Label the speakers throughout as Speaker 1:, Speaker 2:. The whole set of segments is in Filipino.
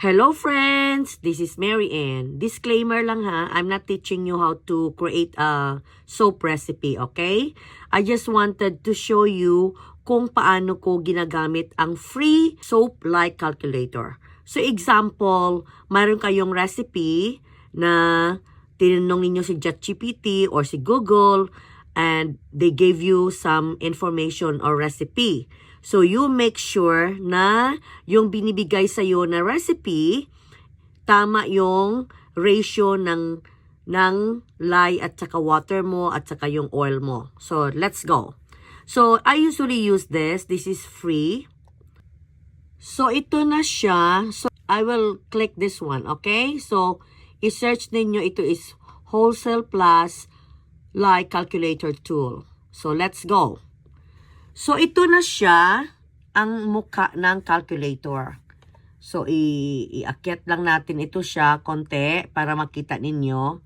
Speaker 1: Hello friends, this is Mary Ann. Disclaimer lang ha, I'm not teaching you how to create a soap recipe, okay? I just wanted to show you kung paano ko ginagamit ang free soap-like calculator. So example, mayroon kayong recipe na tinanong ninyo si ChatGPT or si Google and they gave you some information or recipe. So, you make sure na yung binibigay sa'yo na recipe, tama yung ratio ng lye at saka water mo at saka yung oil mo. So, let's go. So, I usually use this. This is free. So, ito na siya. So, I will click this one, okay? So, i-search ninyo ito is Wholesale Plus Lye Calculator Tool. So, let's go. So, ito na siya, ang mukha ng calculator. So, iakyat lang natin ito siya, konti, para makita ninyo.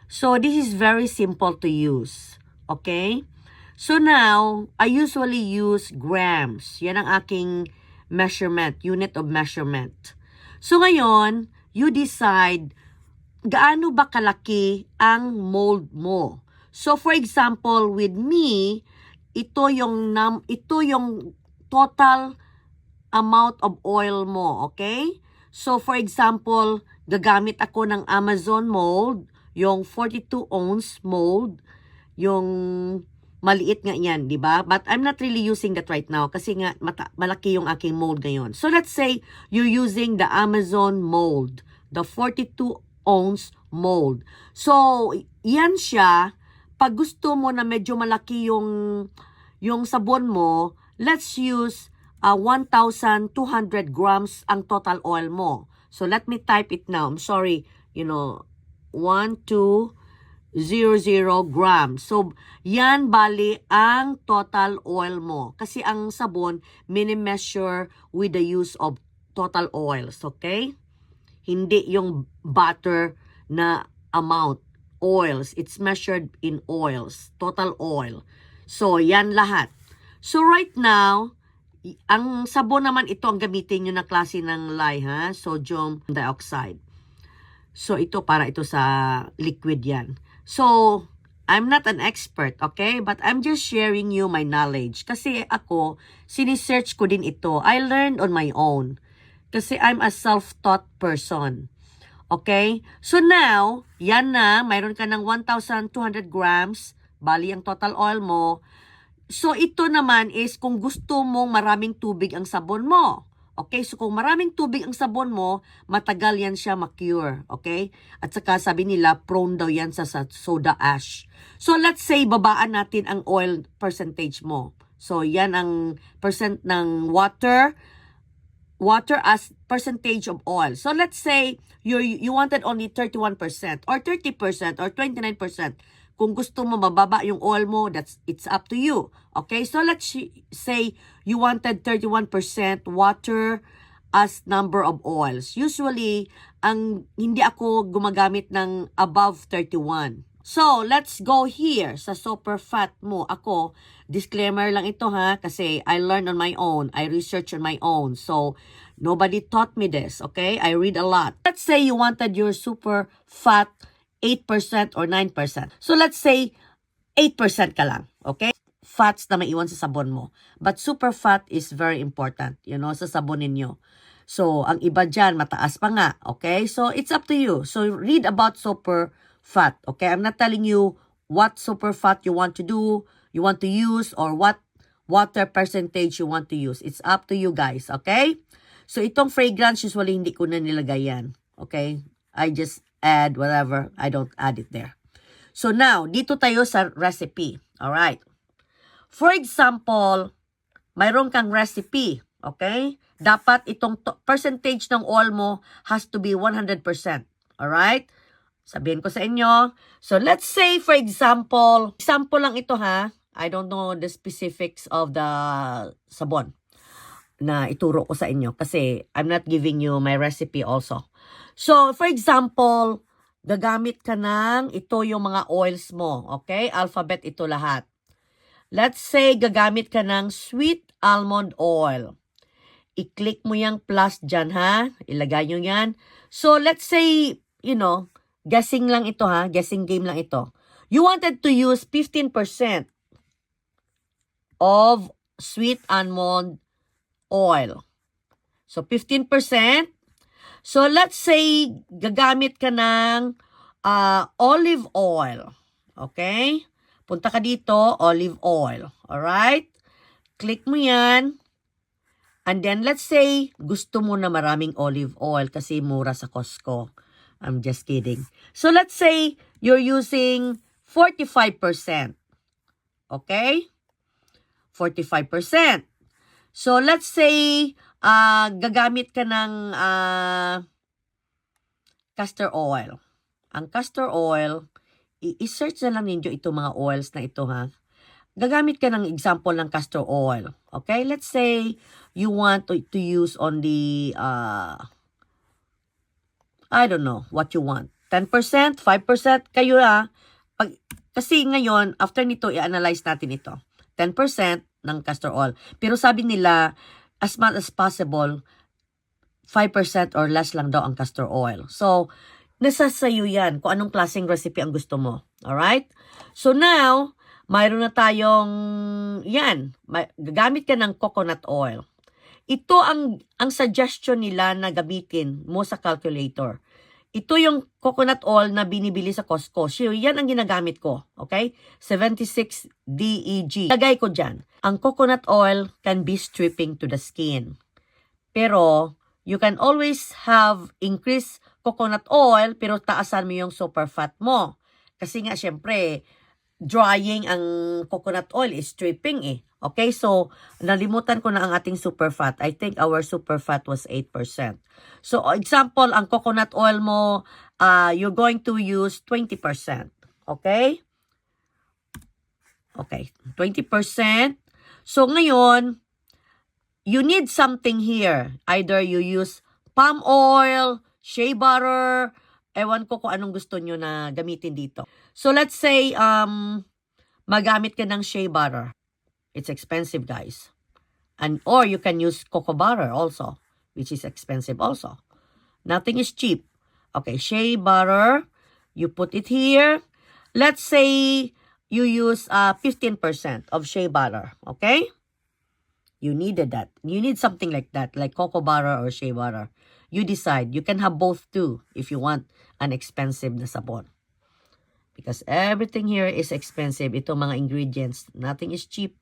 Speaker 1: So, this is very simple to use. Okay? So, now, I usually use grams. Yan ang aking measurement, unit of measurement. So, ngayon, you decide, gaano ba kalaki ang mold mo? So, for example, with me, ito yung total amount of oil mo, okay? So, for example, gagamit ako ng Amazon mold, yung 42 ounce mold, yung maliit nga yan, di ba? But I'm not really using that right now kasi nga malaki yung aking mold ngayon. So, let's say you're using the Amazon mold, the 42 ounce mold. So, yan siya. Pag gusto mo na medyo malaki yung sabon mo, let's use 1,200 grams ang total oil mo. So, let me type it now. I'm sorry, 1,200 grams. So, yan bali ang total oil mo. Kasi ang sabon, mini-measure with the use of total oils, okay? Hindi yung butter na amount. Oils. It's measured in oils. Total oil. So, yan lahat. So, right now, ang sabon naman ito ang gamitin nyo na klase ng lye, ha? Sodium dioxide. So, ito para ito sa liquid yan. So, I'm not an expert, okay? But I'm just sharing you my knowledge. Kasi ako, sinisearch ko din ito. I learned on my own. Kasi I'm a self-taught person. Okay? So now, yan na, mayroon ka ng 1,200 grams, bali ang total oil mo. So ito naman is kung gusto mong maraming tubig ang sabon mo. Okay? So kung maraming tubig ang sabon mo, matagal yan siya ma-cure. Okay? At saka sabi nila, prone daw yan sa soda ash. So let's say, babaan natin ang oil percentage mo. So yan ang percent ng water as percentage of oil. So let's say you wanted only 31% or 30% or 29%. Kung gusto mo mababa yung oil mo, it's up to you. Okay? So let's say you wanted 31% water as number of oils. Usually, hindi ako gumagamit ng above 31. So, let's go here sa super fat mo. Ako, disclaimer lang ito ha, kasi I learned on my own. I research on my own. So, nobody taught me this, okay? I read a lot. Let's say you wanted your super fat 8% or 9%. So, let's say 8% ka lang, okay? Fats na maiwan sa sabon mo. But super fat is very important, sa sabon ninyo. So, ang iba dyan, mataas pa nga, okay? So, it's up to you. So, read about super fat, okay? I'm not telling you what super fat you want to do, you want to use, or what water percentage you want to use. It's up to you guys, okay? So, itong fragrance, usually hindi ko na nilagay yan, okay? I just add whatever. I don't add it there. So, now, dito tayo sa recipe, alright? For example, mayroon kang recipe, okay? Dapat itong percentage ng oil mo has to be 100%, alright? Sabihin ko sa inyo. So, let's say, for example lang ito ha. I don't know the specifics of the sabon na ituro ko sa inyo kasi I'm not giving you my recipe also. So, for example, gagamit ka ng ito yung mga oils mo. Okay? Alphabet ito lahat. Let's say, gagamit ka ng sweet almond oil. I-click mo yung plus dyan, ha? Ilagay nyo yan. So, let's say, guessing lang ito, ha? Guessing game lang ito. You wanted to use 15% of sweet almond oil. So, 15%. So, let's say, gagamit ka ng olive oil. Okay? Punta ka dito, olive oil. Alright? Click mo yan. And then, let's say, gusto mo na maraming olive oil kasi mura sa Costco. I'm just kidding. So, let's say, you're using 45%. Okay? 45%. So, let's say, gagamit ka ng castor oil. Ang castor oil, i-search na lang ninyo itong mga oils na ito, ha? Gagamit ka ng example ng castor oil. Okay? Let's say, you want to use only, I don't know what you want. 10%, 5%, kayo, ha? Kasi ngayon, after nito, i-analyze natin ito. 10% ng castor oil. Pero sabi nila, as much as possible, 5% or less lang daw ang castor oil. So, nasa sayo yan kung anong klaseng recipe ang gusto mo. Alright? So now, mayroon na tayong, yan, gagamit ka ng coconut oil. Ito ang suggestion nila na gamitin mo sa calculator. Ito yung coconut oil na binibili sa Costco. So, yan ang ginagamit ko. Okay? 76 DEG. Lagay ko dyan. Ang coconut oil can be stripping to the skin. Pero, you can always have increased coconut oil, pero taasan mo yung super fat mo. Kasi nga, syempre, drying ang coconut oil is stripping eh. Okay, so, nalimutan ko na ang ating super fat. I think our super fat was 8%. So, example, ang coconut oil mo, you're going to use 20%. Okay? Okay, 20%. So, ngayon, you need something here. Either you use palm oil, shea butter, ewan ko kung anong gusto nyo na gamitin dito. So, let's say, magamit ka ng shea butter. It's expensive, guys. Or you can use cocoa butter also, which is expensive also. Nothing is cheap. Okay, shea butter, you put it here. Let's say you use 15% of shea butter, okay? You needed that. You need something like that, like cocoa butter or shea butter. You decide. You can have both too if you want an expensive na sabon. Because everything here is expensive. Ito mga ingredients, nothing is cheap.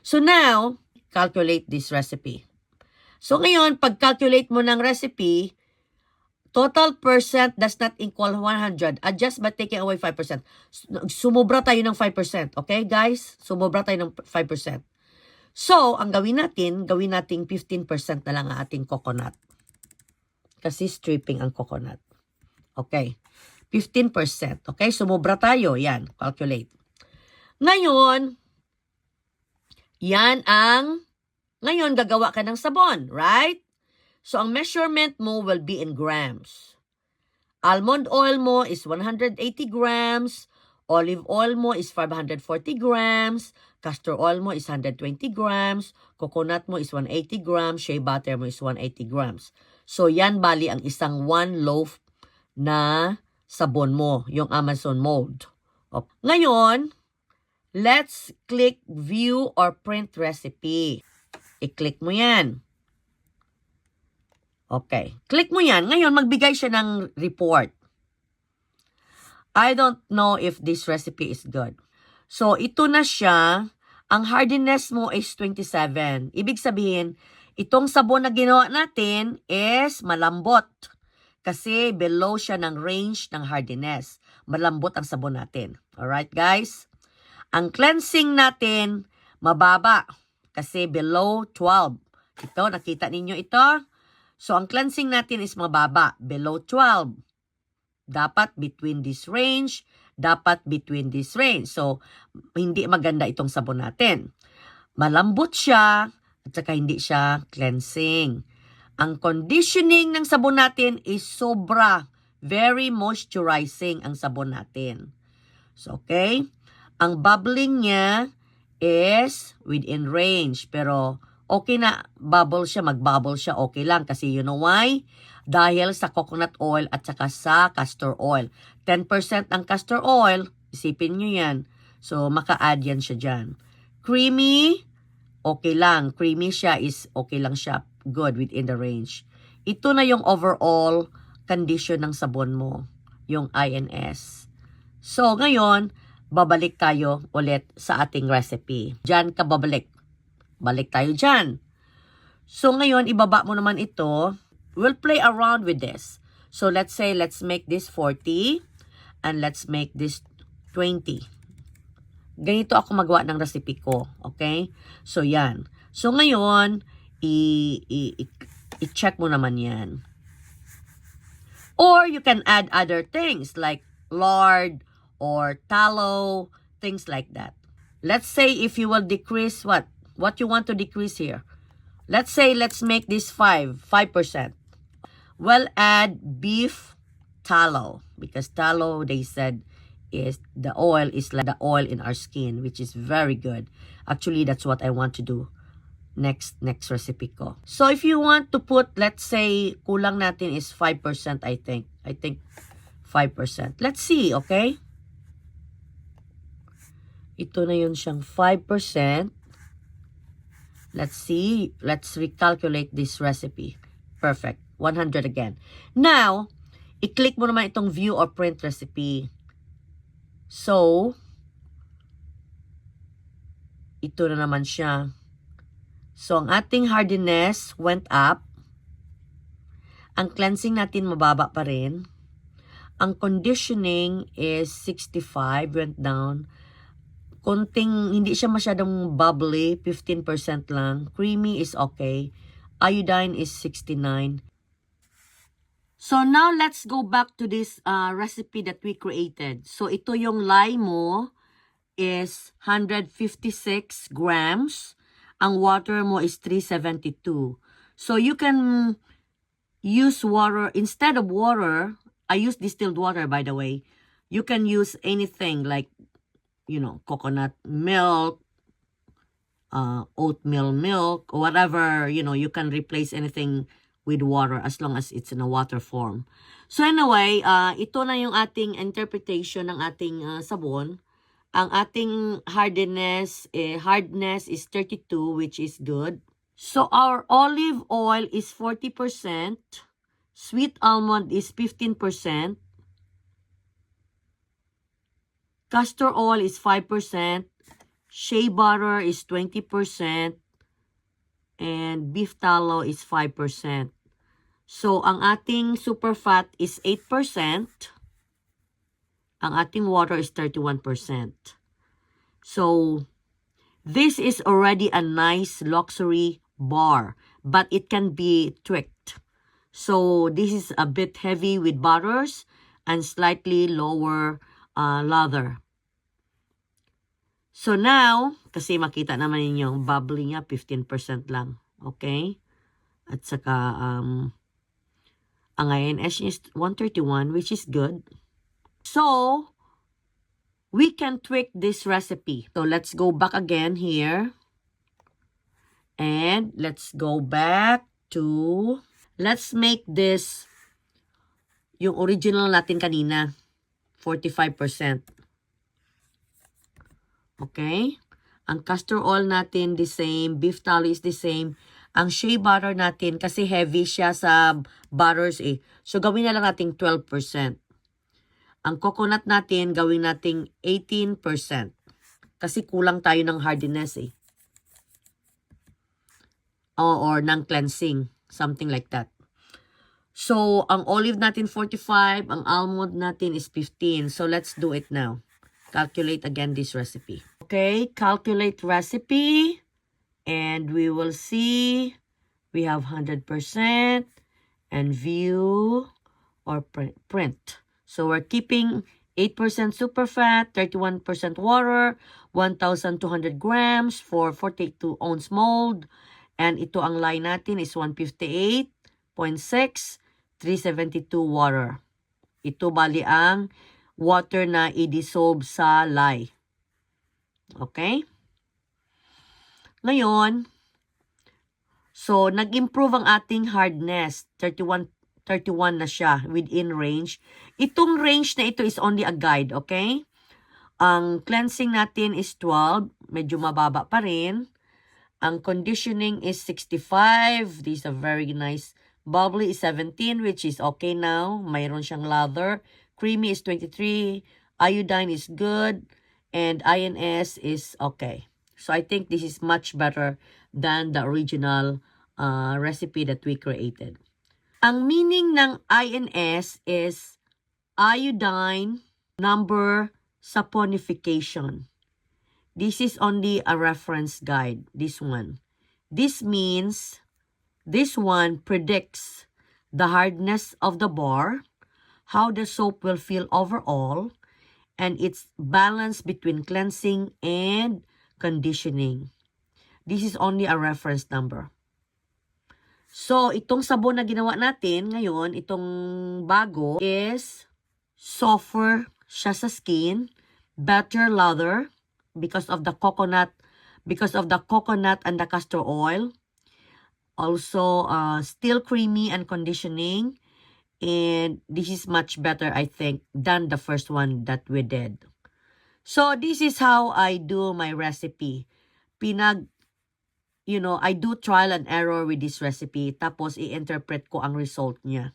Speaker 1: So now, calculate this recipe. So ngayon, pag-calculate mo ng recipe, total percent does not equal 100. Adjust by taking away 5%. Sumobra tayo ng 5%. Okay, guys? Sumobra tayo ng 5%. So, ang gawin natin 15% na lang ang ating coconut. Kasi stripping ang coconut. Okay. 15%. Okay, sumobra tayo. Yan, calculate. Ngayon, ngayon gagawa ka ng sabon, right? So, ang measurement mo will be in grams. Almond oil mo is 180 grams. Olive oil mo is 540 grams. Castor oil mo is 120 grams. Coconut mo is 180 grams. Shea butter mo is 180 grams. So, yan bali ang isang 1 loaf na sabon mo, yung Amazon mold. Okay. Ngayon, let's click view or print recipe. I-click mo yan. Okay. Click mo yan. Ngayon, magbigay siya ng report. I don't know if this recipe is good. So, ito na siya. Ang hardiness mo is 27. Ibig sabihin, itong sabon na ginawa natin is malambot. Kasi below siya ng range ng hardiness. Malambot ang sabon natin. Alright, guys? Ang cleansing natin, mababa. Kasi below 12. Ito, nakita ninyo ito? So, ang cleansing natin is mababa. Below 12. Dapat between this range. Dapat between this range. So, hindi maganda itong sabon natin. Malambot siya. At saka hindi siya cleansing. Ang conditioning ng sabon natin is sobra. Very moisturizing ang sabon natin. So, okay? Ang bubbling niya is within range. Pero, okay na, bubble siya, mag-bubble siya, okay lang. Kasi you know why? Dahil sa coconut oil at saka sa castor oil. 10% ang castor oil, isipin nyo yan. So, maka-add yan siya dyan. Creamy, okay lang. Creamy siya is okay lang siya. Good, within the range. Ito na yung overall condition ng sabon mo. Yung INS. So, ngayon, babalik tayo ulit sa ating recipe. Diyan ka babalik. Balik tayo dyan. So, ngayon, ibaba mo naman ito. We'll play around with this. So, let's say, let's make this 40. And let's make this 20. Ganito ako magawa ng recipe ko. Okay? So, yan. So, ngayon, i-check mo naman yan. Or, you can add other things like lard or tallow, things like that. Let's say if you will decrease what you want to decrease here. Let's say, let's make this 5%. Well, add beef tallow. Because tallow, they said, is the oil is like the oil in our skin, which is very good. Actually, that's what I want to do next recipe ko. So, if you want to put, let's say, kulang natin is 5%, I think. I think 5%. Let's see, okay? Ito na yun siyang 5%. Let's see. Let's recalculate this recipe. Perfect. 100 again. Now, i-click mo naman itong view or print recipe. So, ito na naman siya. So, ang ating hardiness went up. Ang cleansing natin mababa pa rin. Ang conditioning is 65, went down. Konting, hindi siya masyadong bubbly, 15% lang. Creamy is okay. Iodine is 69. So now let's go back to this recipe that we created. So ito yung lye mo is 156 grams. Ang water mo is 372. So you can use water, instead of water, I use distilled water by the way. You can use anything like, you know, coconut milk, oatmeal milk, or whatever, you know, you can replace anything with water as long as it's in a water form. So anyway, ito na yung ating interpretation ng ating sabon. Ang ating hardness is 32, which is good. So our olive oil is 40%, sweet almond is 15%, castor oil is 5%, shea butter is 20%, and beef tallow is 5%. So, ang ating super fat is 8%. Ang ating water is 31%. So, this is already a nice luxury bar, but it can be tweaked. So, this is a bit heavy with butters and slightly lower lather. So now, kasi makita naman ninyo, yung bubbly niya, 15% lang. Okay? At saka, ang INS is 131, which is good. So, we can tweak this recipe. So, let's go back again here. And let's go back to, let's make this, yung original natin kanina, 45%. Okay? Ang castor oil natin, the same. Beef tallow is the same. Ang shea butter natin, kasi heavy siya sa butters eh. So, gawin na lang natin 12%. Ang coconut natin, gawin natin 18%. Kasi kulang tayo ng hardiness eh. Or ng cleansing. Something like that. So, ang olive natin 45. Ang almond natin is 15. So, let's do it now. Calculate again this recipe. Okay, calculate recipe. And we will see we have 100% and view or print. So we're keeping 8% super fat, 31% water, 1,200 grams for 42 ounce mold. And ito ang lye natin is 158.6, 372 water. Ito bali ang water na i-dissolve sa lye. Okay? Ngayon, So, nag-improve ang ating hardness. 31 na siya within range. Itong range na ito is only a guide, okay? Ang cleansing natin is 12. Medyo mababa pa rin. Ang conditioning is 65. These are very nice. Bubbly is 17, which is okay now. Mayroon siyang lather. Creamy is 23. Iodine is good. And INS is okay. So, I think this is much better than the original recipe that we created. Ang meaning ng INS is iodine number saponification. This is only a reference guide, this one. This means this one predicts the hardness of the bar, how the soap will feel overall, and its balance between cleansing and conditioning. This is only a reference number. So, itong sabon na ginawa natin ngayon, itong bago, is softer siya sa skin, better lather because of the coconut and the castor oil. Also, still creamy and conditioning. And this is much better, I think, than the first one that we did. So, this is how I do my recipe. I do trial and error with this recipe. Tapos, i-interpret ko ang result niya.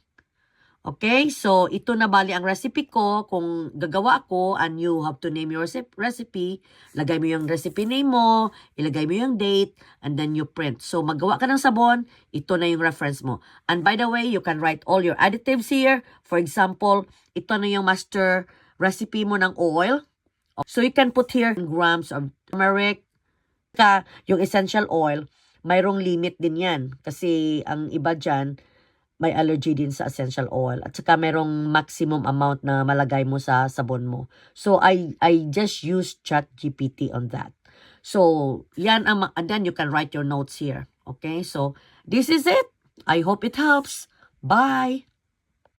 Speaker 1: Okay? So, ito na bali ang recipe ko. Kung gagawa ako, and you have to name your recipe, lagay mo yung recipe name mo, ilagay mo yung date, and then you print. So, magawa ka ng sabon, ito na yung reference mo. And by the way, you can write all your additives here. For example, ito na yung master recipe mo ng oil. So, you can put here grams of turmeric, yung essential oil, mayroong limit din yan. Kasi ang iba dyan, may allergy din sa essential oil. At saka mayroong maximum amount na malagay mo sa sabon mo. So, I just use ChatGPT on that. So, yan and then you can write your notes here. Okay? So, this is it. I hope it helps. Bye!